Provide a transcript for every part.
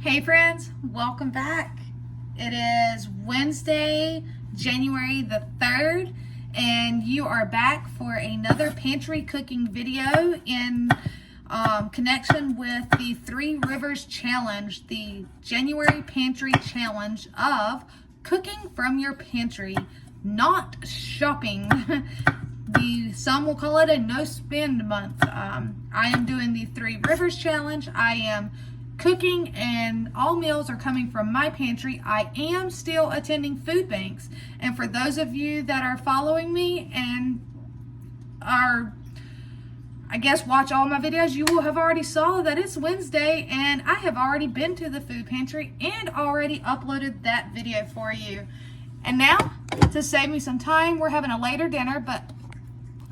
Hey friends, welcome back. It is Wednesday, January the 3rd, and you are back for another pantry cooking video in connection with the Three Rivers Challenge, the January Pantry Challenge of cooking from your pantry, not shopping. Some will call it a no spend month. I am doing the Three Rivers Challenge. I am cooking and all meals are coming from my pantry. I am still attending food banks, and for those of you that are following me and are, I guess, watch all my videos, you will have already saw that it's Wednesday and I have already been to the food pantry and already uploaded that video for you. And now, to save me some time, we're having a later dinner, but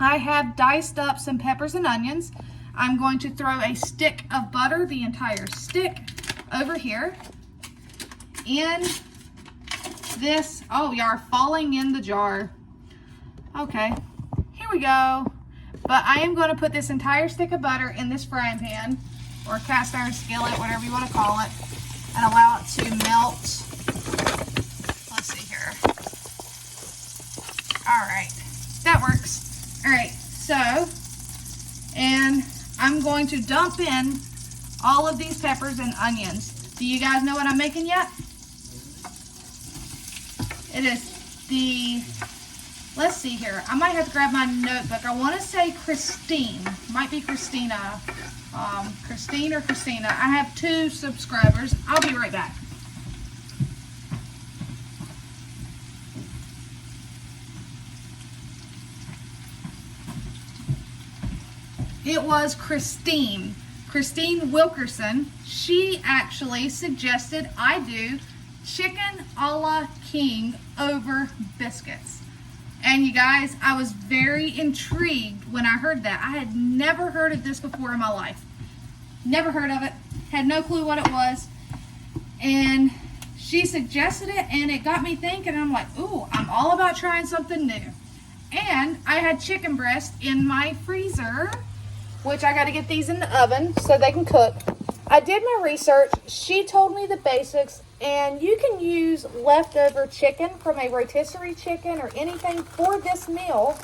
I have diced up some peppers and onions. I'm going to throw a stick of butter, the entire stick, over here in this. Oh, you are falling in the jar. Okay, here we go. But I am going to put this entire stick of butter in this frying pan, or cast iron skillet, whatever you want to call it, and allow it to melt. Let's see here. All right, that works. All right, so, and I'm going to dump in all of these peppers and onions. Do you guys know what I'm making yet? It is the, let's see here. I might have to grab my notebook. I want to say Christine. Might be Christina. Christine or Christina. I have 2 subscribers. I'll be right back. It was Christine Wilkerson. She actually suggested I do chicken a la king over biscuits. And you guys, I was very intrigued when I heard that. I had never heard of this before in my life. Never heard of it. Had no clue what it was. And she suggested it, and it got me thinking. I'm like, ooh, I'm all about trying something new. And I had chicken breast in my freezer, which I got to get these in the oven so they can cook. I did my research. She told me the basics, and you can use leftover chicken from a rotisserie chicken or anything for this meal.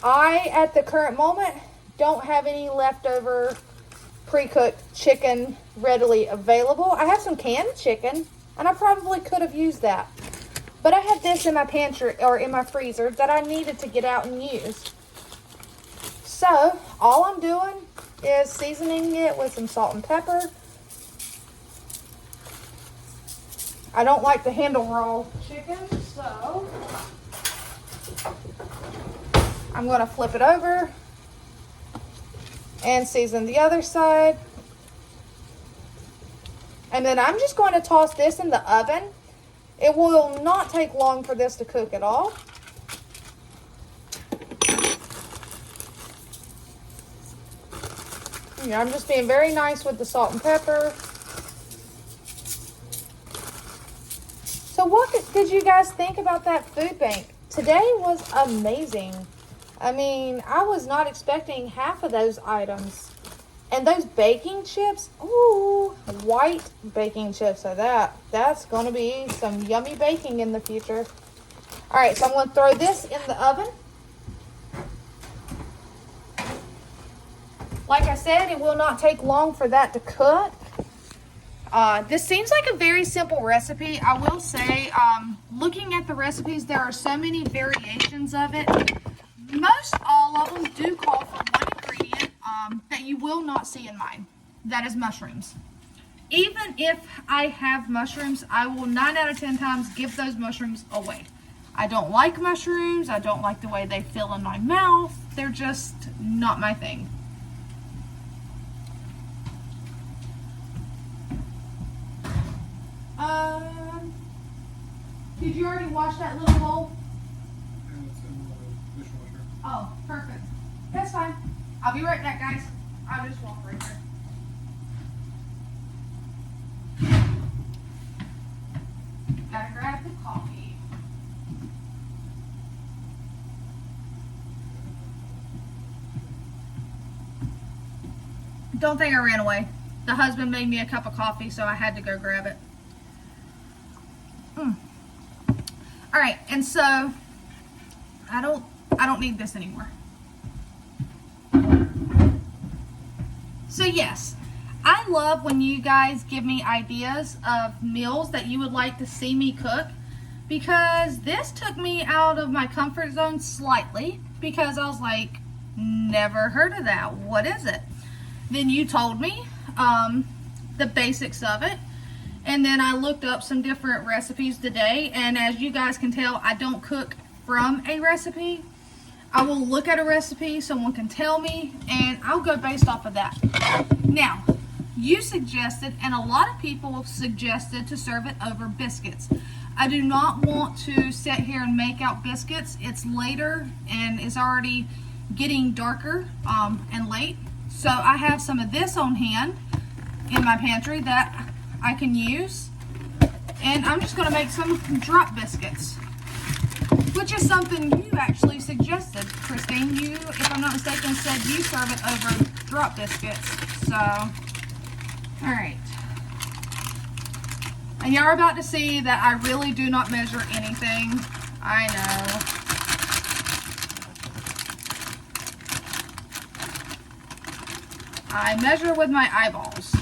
I, at the current moment, don't have any leftover pre-cooked chicken readily available. I have some canned chicken, and I probably could have used that. But I had this in my pantry, or in my freezer, that I needed to get out and use. So, all I'm doing is seasoning it with some salt and pepper. I don't like to handle raw chicken, so I'm going to flip it over and season the other side. And then I'm just going to toss this in the oven. It will not take long for this to cook at all. Yeah, I'm just being very nice with the salt and pepper. So what did you guys think about that food bank? Today was amazing. I mean, I was not expecting half of those items. And those baking chips, ooh, white baking chips. So that's going to be some yummy baking in the future. All right, so I'm going to throw this in the oven. Like I said, it will not take long for that to cook. This seems like a very simple recipe. I will say, looking at the recipes, there are so many variations of it. Most all of them do call for one ingredient that you will not see in mine. That is mushrooms. Even if I have mushrooms, I will 9 out of 10 times give those mushrooms away. I don't like mushrooms. I don't like the way they feel in my mouth. They're just not my thing. Did you already wash that little bowl? And it's in the dishwasher. Oh, perfect. That's fine. I'll be right back, guys. I'll just walk right there. Gotta grab the coffee. Don't think I ran away. the husband made me a cup of coffee, so I had to go grab it. All right, and so I don't need this anymore. So yes, I love when you guys give me ideas of meals that you would like to see me cook, because this took me out of my comfort zone slightly, because I was like, never heard of that. What is it? Then you told me the basics of it, and then I looked up some different recipes today, and as you guys can tell, I don't cook from a recipe. I will look at a recipe, someone can tell me, and I'll go based off of that. Now, you suggested, and a lot of people have suggested, to serve it over biscuits. I do not want to sit here and make out biscuits. It's later, and it's already getting darker and late. So I have some of this on hand in my pantry that I can use. And I'm just going to make some drop biscuits, which is something you actually suggested, Christine. You, if I'm not mistaken, said you serve it over drop biscuits. So, alright. And you're about to see that I really do not measure anything. I know. I measure with my eyeballs.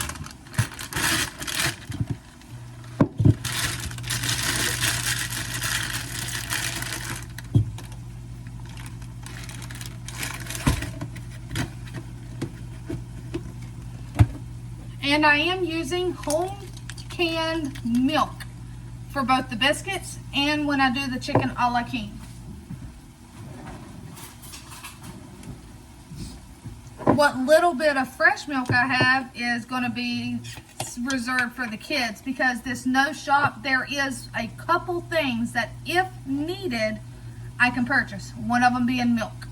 And I am using home canned milk for both the biscuits and when I do the chicken a la king. What little bit of fresh milk I have is going to be reserved for the kids, because this no shop, there is a couple things that if needed I can purchase, one of them being milk.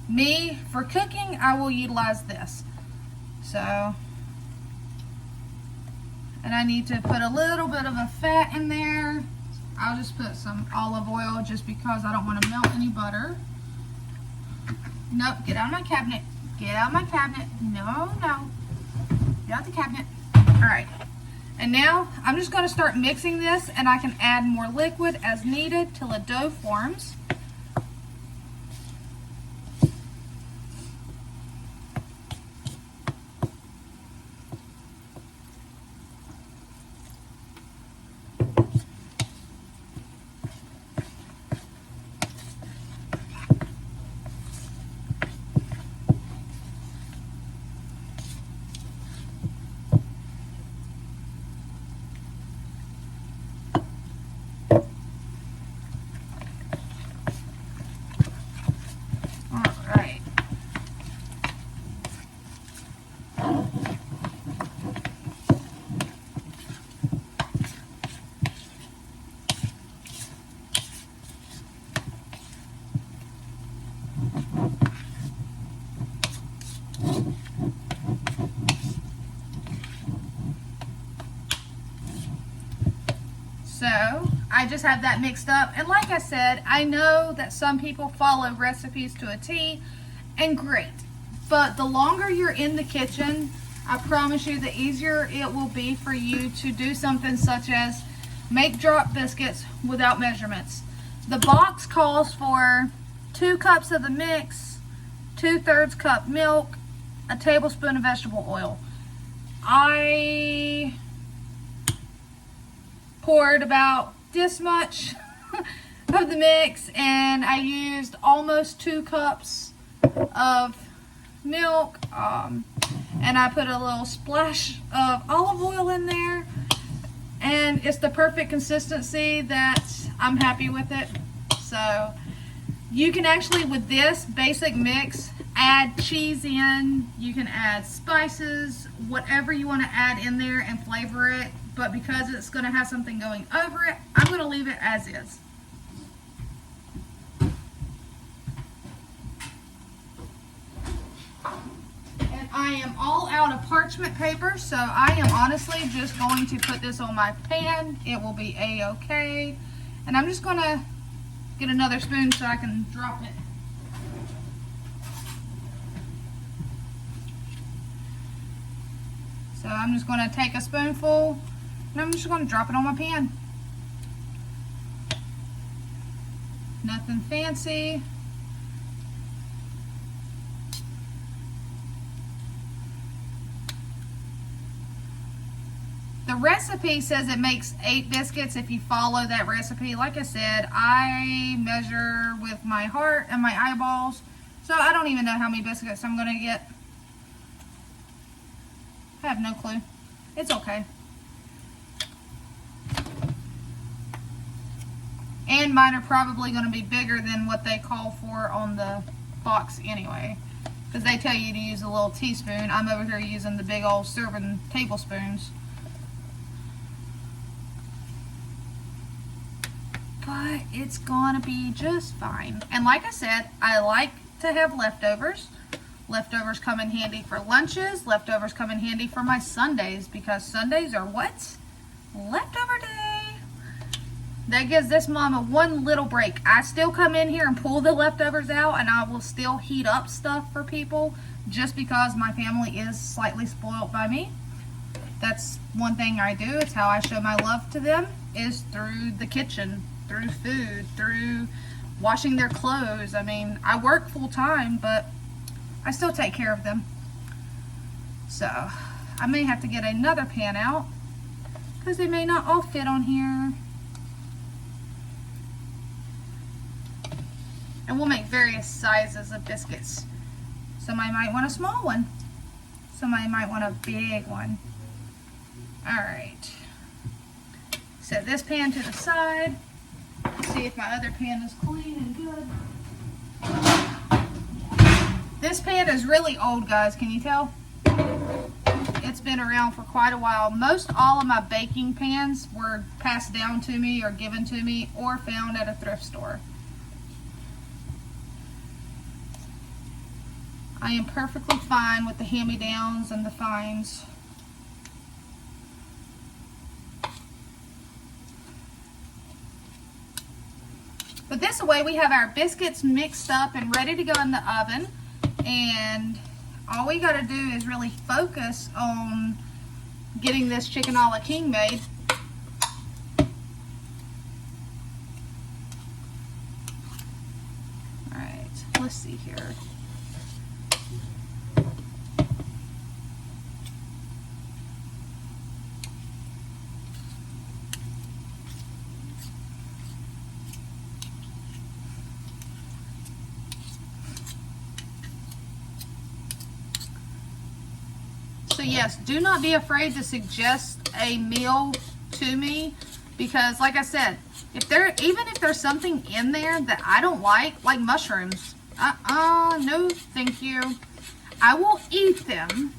Me, for cooking, I will utilize this. So, and I need to put a little bit of a fat in there. I'll just put some olive oil just because I don't want to melt any butter. Nope, get out of my cabinet. Get out of my cabinet. No, no. Get out the cabinet. Alright. And now I'm just going to start mixing this, and I can add more liquid as needed till a dough forms. So I just have that mixed up, and like I said, I know that some people follow recipes to a T, and great, but the longer you're in the kitchen, I promise you the easier it will be for you to do something such as make drop biscuits without measurements. The box calls for 2 cups of the mix, 2/3 cup milk, a tablespoon of vegetable oil. I poured about this much of the mix, and I used almost 2 cups of milk, and I put a little splash of olive oil in there, and it's the perfect consistency that I'm happy with it. So you can actually, with this basic mix, add cheese in, you can add spices, whatever you want to add in there and flavor it. But because it's going to have something going over it, I'm going to leave it as is. And I am all out of parchment paper, so I am honestly just going to put this on my pan. It will be a-okay. And I'm just going to get another spoon so I can drop it. So I'm just going to take a spoonful and I'm just going to drop it on my pan. Nothing fancy. The recipe says it makes 8 biscuits if you follow that recipe. Like I said, I measure with my heart and my eyeballs, so I don't even know how many biscuits I'm going to get. I have no clue. It's okay. And mine are probably going to be bigger than what they call for on the box anyway, because they tell you to use a little teaspoon. I'm over here using the big old serving tablespoons. But it's gonna be just fine. And like I said, I like to have leftovers. Leftovers come in handy for lunches. Leftovers come in handy for my Sundays, because Sundays are what? Leftover day. That gives this mama one little break. I still come in here and pull the leftovers out, and I will still heat up stuff for people just because my family is slightly spoiled by me. That's one thing I do. It's how I show my love to them, is through the kitchen, through food, through washing their clothes. I mean, I work full time, but I still take care of them. So I may have to get another pan out because they may not all fit on here. And we'll make various sizes of biscuits. Somebody might want a small one. Somebody might want a big one. Alright. Set this pan to the side. See if my other pan is clean and good. This pan is really old, guys. Can you tell? It's been around for quite a while. Most all of my baking pans were passed down to me or given to me or found at a thrift store. I am perfectly fine with the hand-me-downs and the finds. But this way we have our biscuits mixed up and ready to go in the oven. And all we got to do is really focus on getting this chicken a la king made. Alright, let's see here. So yes, do not be afraid to suggest a meal to me, because like I said, even if there's something in there that I don't like mushrooms, no thank you. I will eat them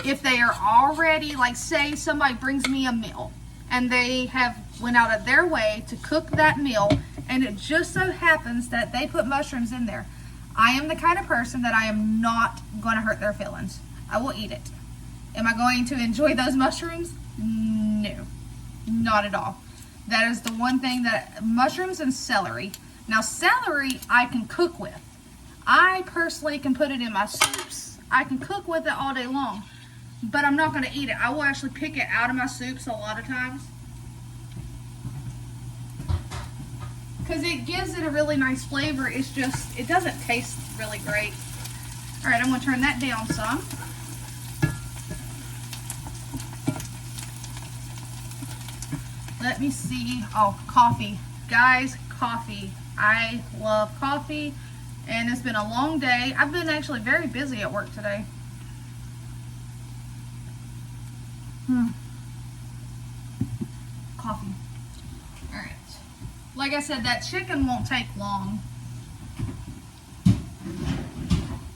if they are already, like say somebody brings me a meal and they have went out of their way to cook that meal and it just so happens that they put mushrooms in there. I am the kind of person that I am not going to hurt their feelings. I will eat it. Am I going to enjoy those mushrooms? No, not at all. That is the one thing that, mushrooms and celery. Now celery I can cook with. I personally can put it in my soups. I can cook with it all day long, but I'm not going to eat it. I will actually pick it out of my soups a lot of times, because it gives it a really nice flavor. It's just, it doesn't taste really great. Alright, I'm going to turn that down some. Let me see. Oh, coffee. Guys, coffee. I love coffee, and it's been a long day. I've been actually very busy at work today. Coffee. Alright. Like I said, that chicken won't take long.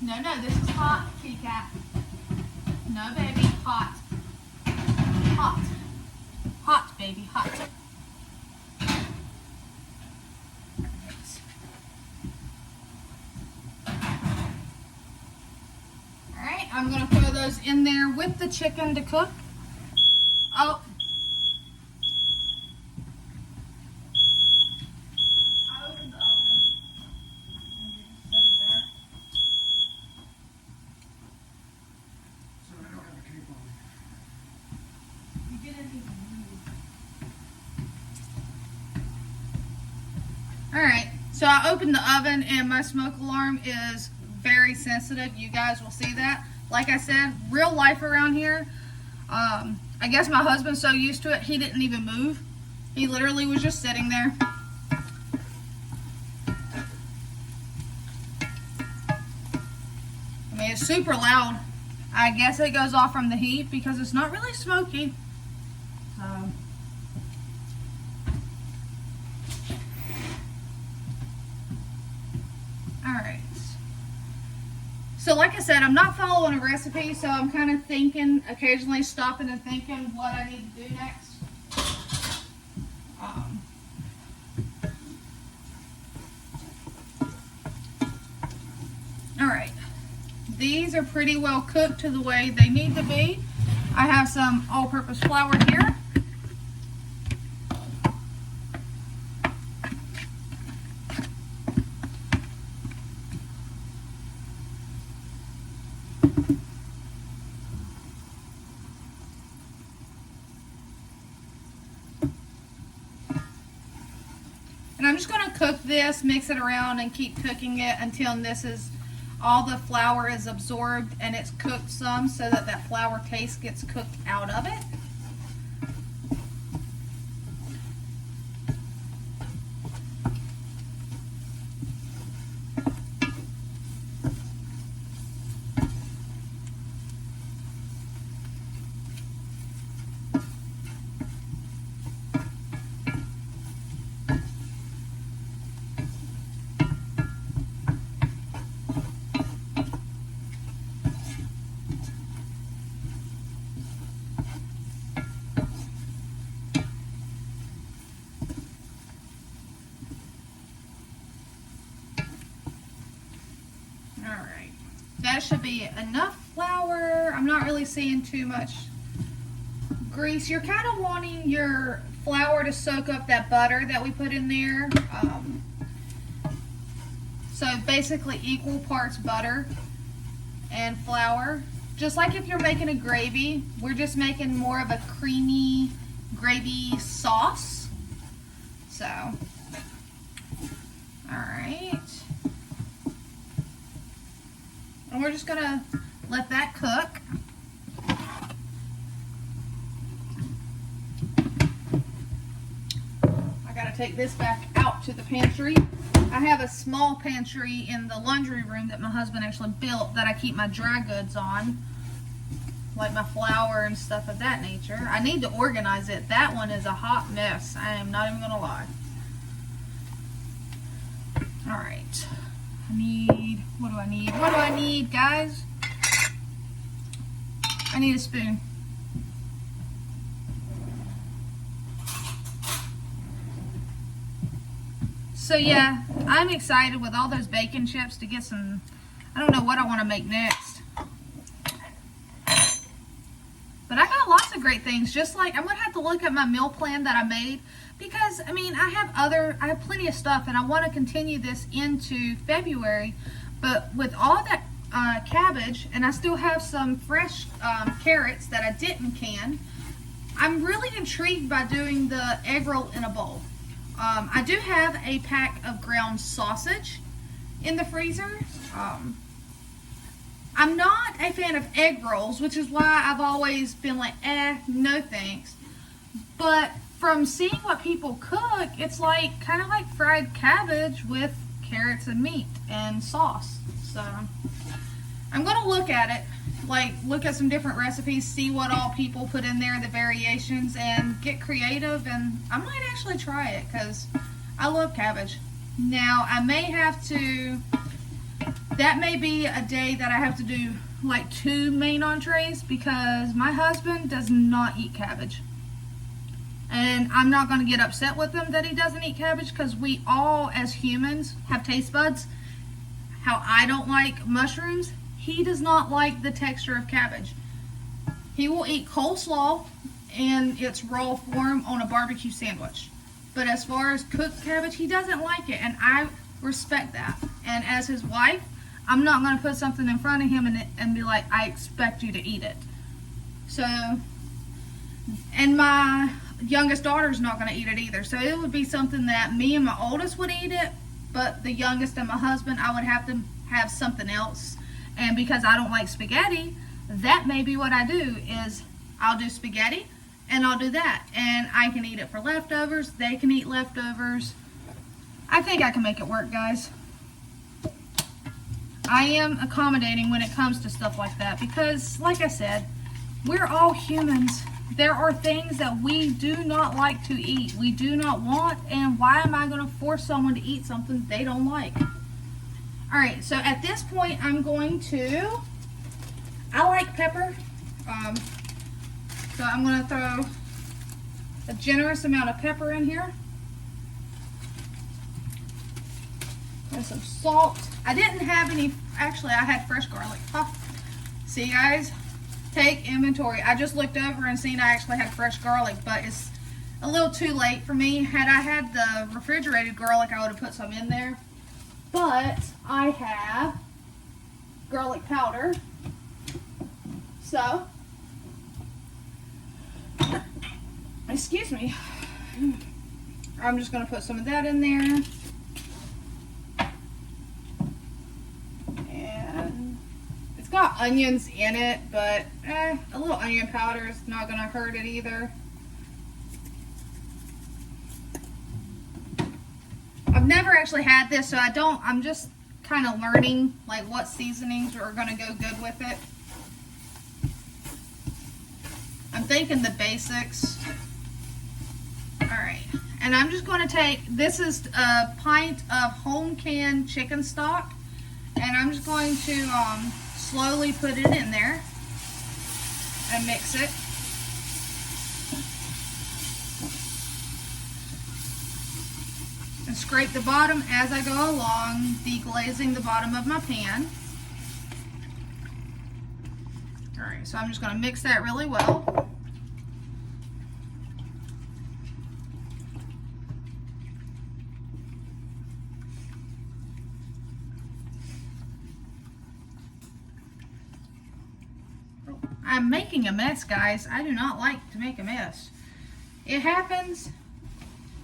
No, this is hot, kitty cat. No, baby, hot. Hot. Hot, baby, hot. Alright, I'm going to throw those in there with the chicken to cook. Oh. I opened the oven. So I don't have a cape on. Alright, so I opened the oven and my smoke alarm is very sensitive. You guys will see that. Like I said, real life around here. I guess my husband's so used to it, he didn't even move. He literally was just sitting there. I mean, it's super loud. I guess it goes off from the heat because it's not really smoky. Alright. So like I said, I'm not following a recipe, so I'm kind of thinking, occasionally stopping and thinking what I need to do next. Alright. These are pretty well cooked to the way they need to be. I have some all-purpose flour here. And I'm just going to cook this, mix it around, and keep cooking it until all the flour is absorbed and it's cooked some so that that flour taste gets cooked out of it. Alright, that should be enough flour. I'm not really seeing too much grease. You're kind of wanting your flour to soak up that butter that we put in there. So basically equal parts butter and flour. Just like if you're making a gravy, we're just making more of a creamy gravy sauce. So, alright. And we're just going to let that cook. I got to take this back out to the pantry. I have a small pantry in the laundry room that my husband actually built that I keep my dry goods on, like my flour and stuff of that nature. I need to organize it. That one is a hot mess. I am not even going to lie. Alright. What do I need? What do I need, guys? I need a spoon. So yeah, I'm excited with all those bacon chips to get some, I don't know what I want to make next. But I got lots of great things, just like, I'm going to have to look at my meal plan that I made. Because, I mean, I have plenty of stuff, and I want to continue this into February. But with all that cabbage, and I still have some fresh carrots that I didn't can, I'm really intrigued by doing the egg roll in a bowl. I do have a pack of ground sausage in the freezer. I'm not a fan of egg rolls, which is why I've always been like, no thanks. But from seeing what people cook, it's like kind of like fried cabbage with carrots and meat and sauce. So I'm going to look at it, like look at some different recipes, see what all people put in there, the variations, and get creative. And I might actually try it because I love cabbage. Now I may have to, that may be a day that I have to do like 2 main entrees because my husband does not eat cabbage. And I'm not going to get upset with him that he doesn't eat cabbage because we all, as humans, have taste buds. How I don't like mushrooms, he does not like the texture of cabbage. He will eat coleslaw in its raw form on a barbecue sandwich. But as far as cooked cabbage, he doesn't like it, and I respect that. And as his wife, I'm not going to put something in front of him and be like, I expect you to eat it. So And my youngest daughter's not going to eat it either. So it would be something that me and my oldest would eat it, but the youngest and my husband, I would have to have something else. And because I don't like spaghetti, that may be what I do, is I'll do spaghetti and I'll do that. And I can eat it for leftovers. They can eat leftovers. I think I can make it work, guys. I am accommodating when it comes to stuff like that because, like I said, we're all humans. There are things that we do not like to eat. We do not want, and why am I going to force someone to eat something they don't like? Alright, so at this point I'm going to, I like pepper, so I'm going to throw a generous amount of pepper in here. And some salt. I didn't have any, actually I had fresh garlic. Huh. See guys, take inventory. I just looked over and seen I actually had fresh garlic, but it's a little too late for me. Had I had the refrigerated garlic, I would have put some in there. But I have garlic powder. So, excuse me. I'm just going to put some of that in there. And it's got onions in it, but a little onion powder is not going to hurt it either. I've never actually had this, so I'm just kind of learning like what seasonings are going to go good with it. I'm thinking the basics. Alright, and I'm just going to take, this is a pint of home canned chicken stock, and I'm just going to slowly put it in there and mix it. And scrape the bottom as I go along, deglazing the bottom of my pan. Alright, so I'm just going to mix that really well. I'm making a mess, guys. I do not like to make a mess. It happens,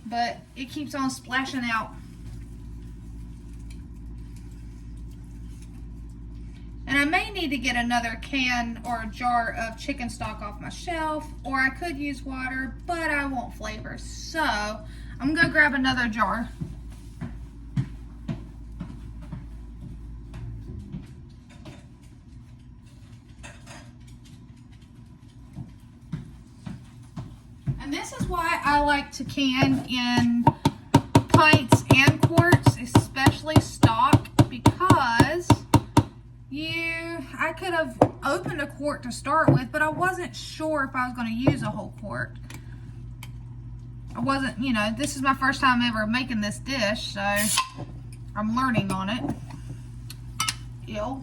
but it keeps on splashing out. And I may need to get another can or jar of chicken stock off my shelf, or I could use water, but I want flavor. So I'm gonna grab another jar. And this is why I like to can in pints and quarts, especially stock, because I could have opened a quart to start with, but I wasn't sure if I was going to use a whole quart. I wasn't, this is my first time ever making this dish, so I'm learning on it. Ew.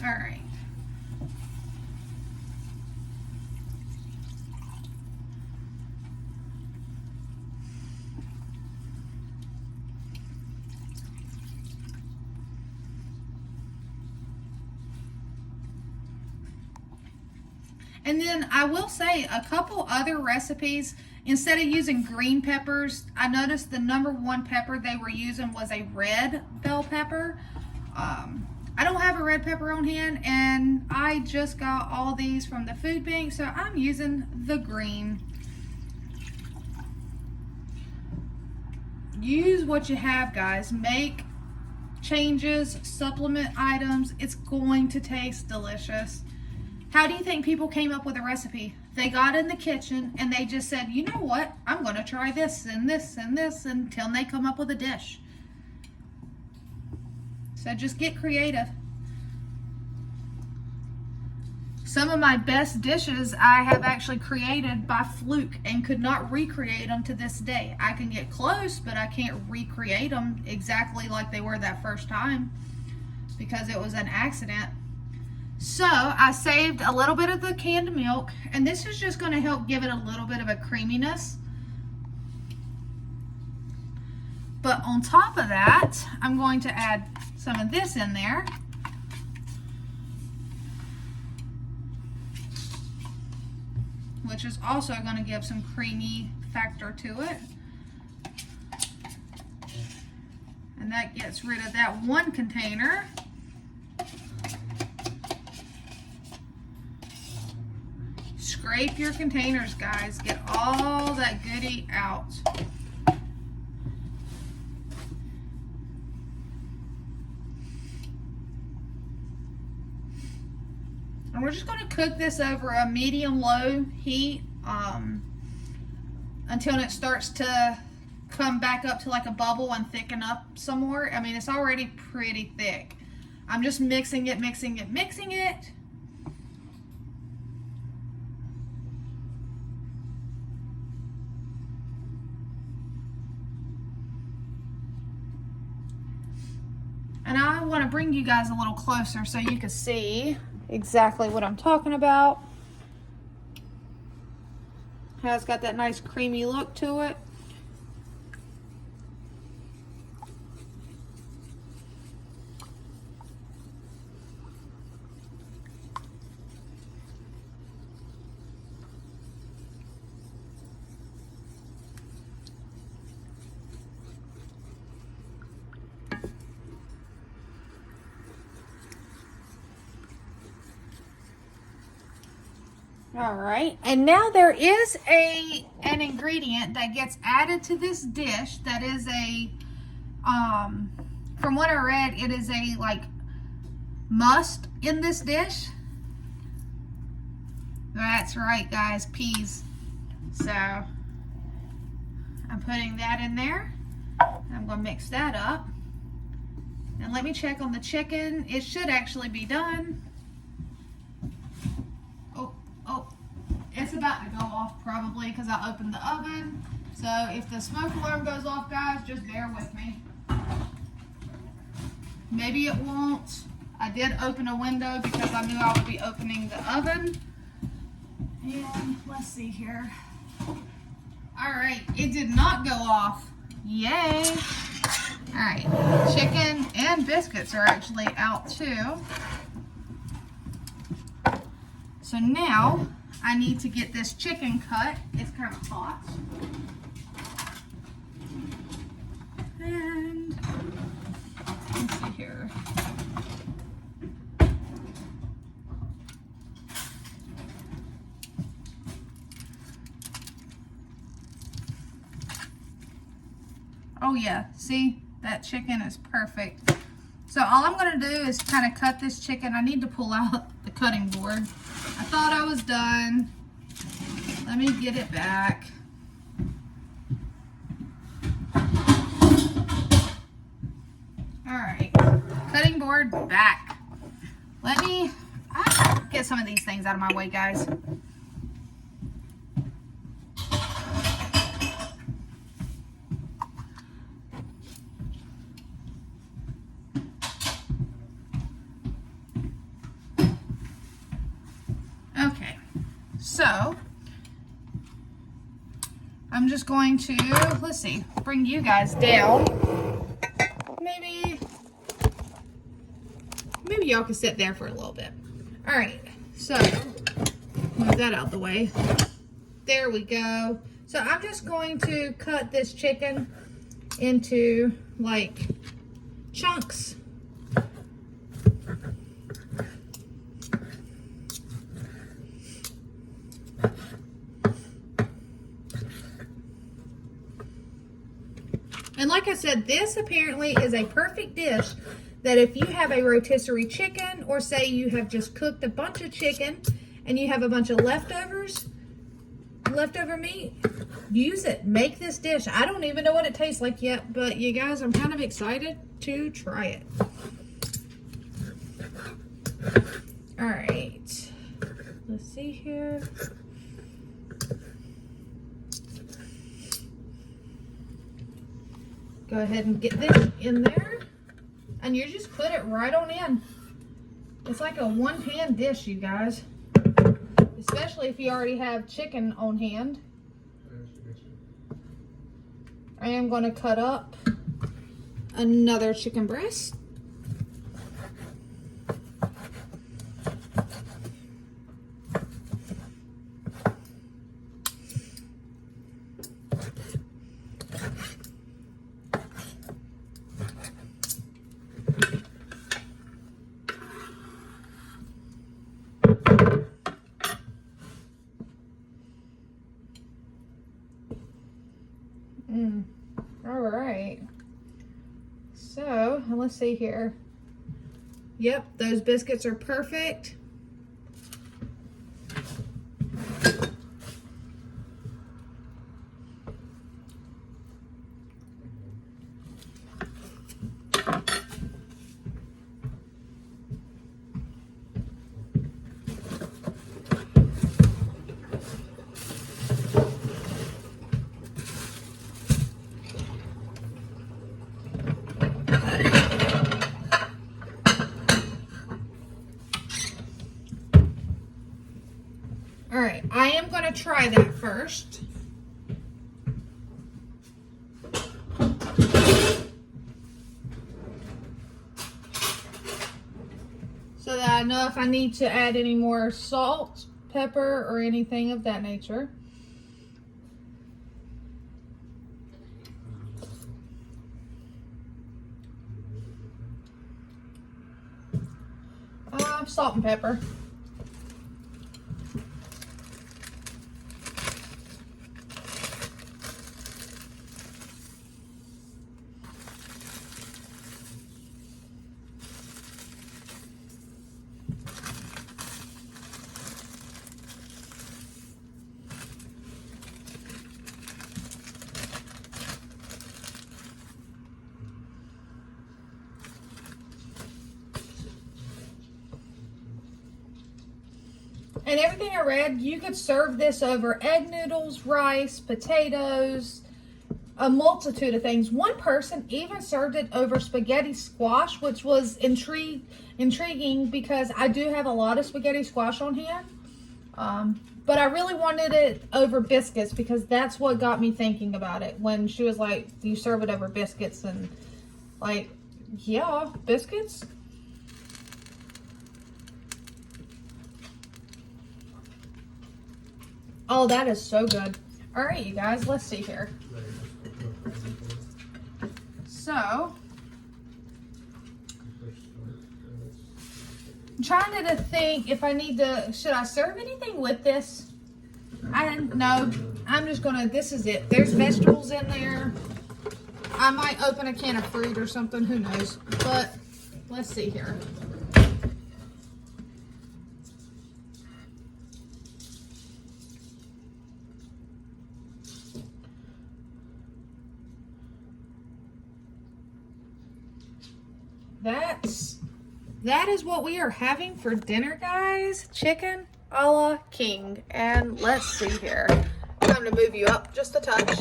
Alright. And then I will say a couple other recipes, instead of using green peppers, I noticed the #1 pepper they were using was a red bell pepper. I don't have a red pepper on hand, and I just got all these from the food bank, so I'm using the green. Use what you have, guys. Make changes, supplement items. It's going to taste delicious. How do you think people came up with a recipe? They got in the kitchen and they just said, you know what? I'm going to try this and this and this until they come up with a dish. So just get creative. Some of my best dishes I have actually created by fluke and could not recreate them to this day. I can get close, but I can't recreate them exactly like they were that first time because it was an accident. So I saved a little bit of the canned milk, and this is just going to help give it a little bit of a creaminess. But on top of that, I'm going to add some of this in there. which is also going to give some creamy factor to it. And that gets rid of that one container. Scrape your containers, guys. Get all that goodie out. And we're just going to cook this over a medium-low heat until it starts to come back up to like a bubble and thicken up some more. I mean, it's already pretty thick. I'm just mixing it. And I want to bring you guys a little closer so you can see exactly what I'm talking about. How it's got that nice creamy look to it. All right, and now there is an ingredient that gets added to this dish that is a, from what I read, it is a like must in this dish. That's right, guys, peas. So I'm putting that in there. I'm gonna mix that up. And let me check on the chicken. It should actually be done. Oh, it's about to go off probably because I opened the oven. So if the smoke alarm goes off, guys, just bear with me. Maybe it won't. I did open a window because I knew I would be opening the oven. And let's see here. All right, it did not go off. Yay. All right, chicken and biscuits are actually out too. So now I need to get this chicken cut. It's kind of hot. And let's see here. Oh yeah, see, that chicken is perfect. So all I'm gonna do is kind of cut this chicken. I need to pull out the cutting board. I thought I was done. Let me get it back. All right, cutting board back. Let me get some of these things out of my way, guys. Okay, so I'm just going to, let's see, bring you guys down. Maybe y'all can sit there for a little bit. All right, so move that out the way. There we go. So I'm just going to cut this chicken into like chunks. And like I said, this apparently is a perfect dish that if you have a rotisserie chicken, or say you have just cooked a bunch of chicken and you have a bunch of leftover meat, use it. Make this dish. I don't even know what it tastes like yet, but you guys, I'm kind of excited to try it. All right, let's see here. Go ahead and get this in there, and you just put it right on in. It's like a one-pan dish, you guys, especially if you already have chicken on hand. I am going to cut up another chicken breast. let's see here. Yep, those biscuits are perfect. All right, I am going to try that first. So that I know if I need to add any more salt, pepper, or anything of that nature. Salt and pepper. And everything I read, you could serve this over egg noodles, rice, potatoes, a multitude of things. One person even served it over spaghetti squash, which was intriguing because I do have a lot of spaghetti squash on hand. But I really wanted it over biscuits because that's what got me thinking about it. When she was like, you serve it over biscuits, and like, yeah, biscuits. Oh, that is so good. All right, you guys, let's see here. So, I'm trying to think if I need to, should I serve anything with this? No, I'm just gonna, this is it. There's vegetables in there. I might open a can of fruit or something, who knows. But, let's see here. That is what we are having for dinner, guys. Chicken a la king. And let's see here. I'm going to move you up just a touch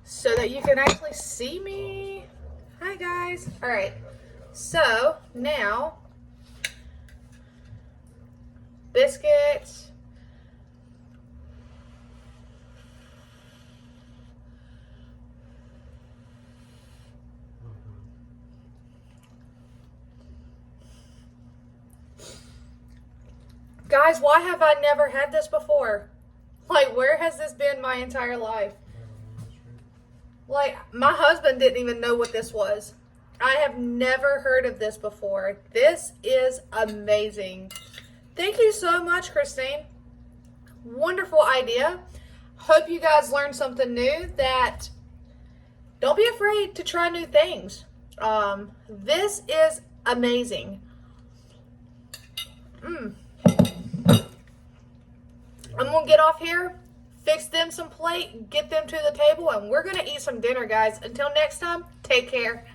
so that you can actually see me. Hi, guys. All right. So now, biscuits. Guys, why have I never had this before? Like, where has this been my entire life? Like, my husband didn't even know what this was. I have never heard of this before. This is amazing. Thank you so much, Christine. Wonderful idea. Hope you guys learned something new, that don't be afraid to try new things. This is amazing. I'm going to get off here, fix them some plate, get them to the table, and we're going to eat some dinner, guys. Until next time, take care.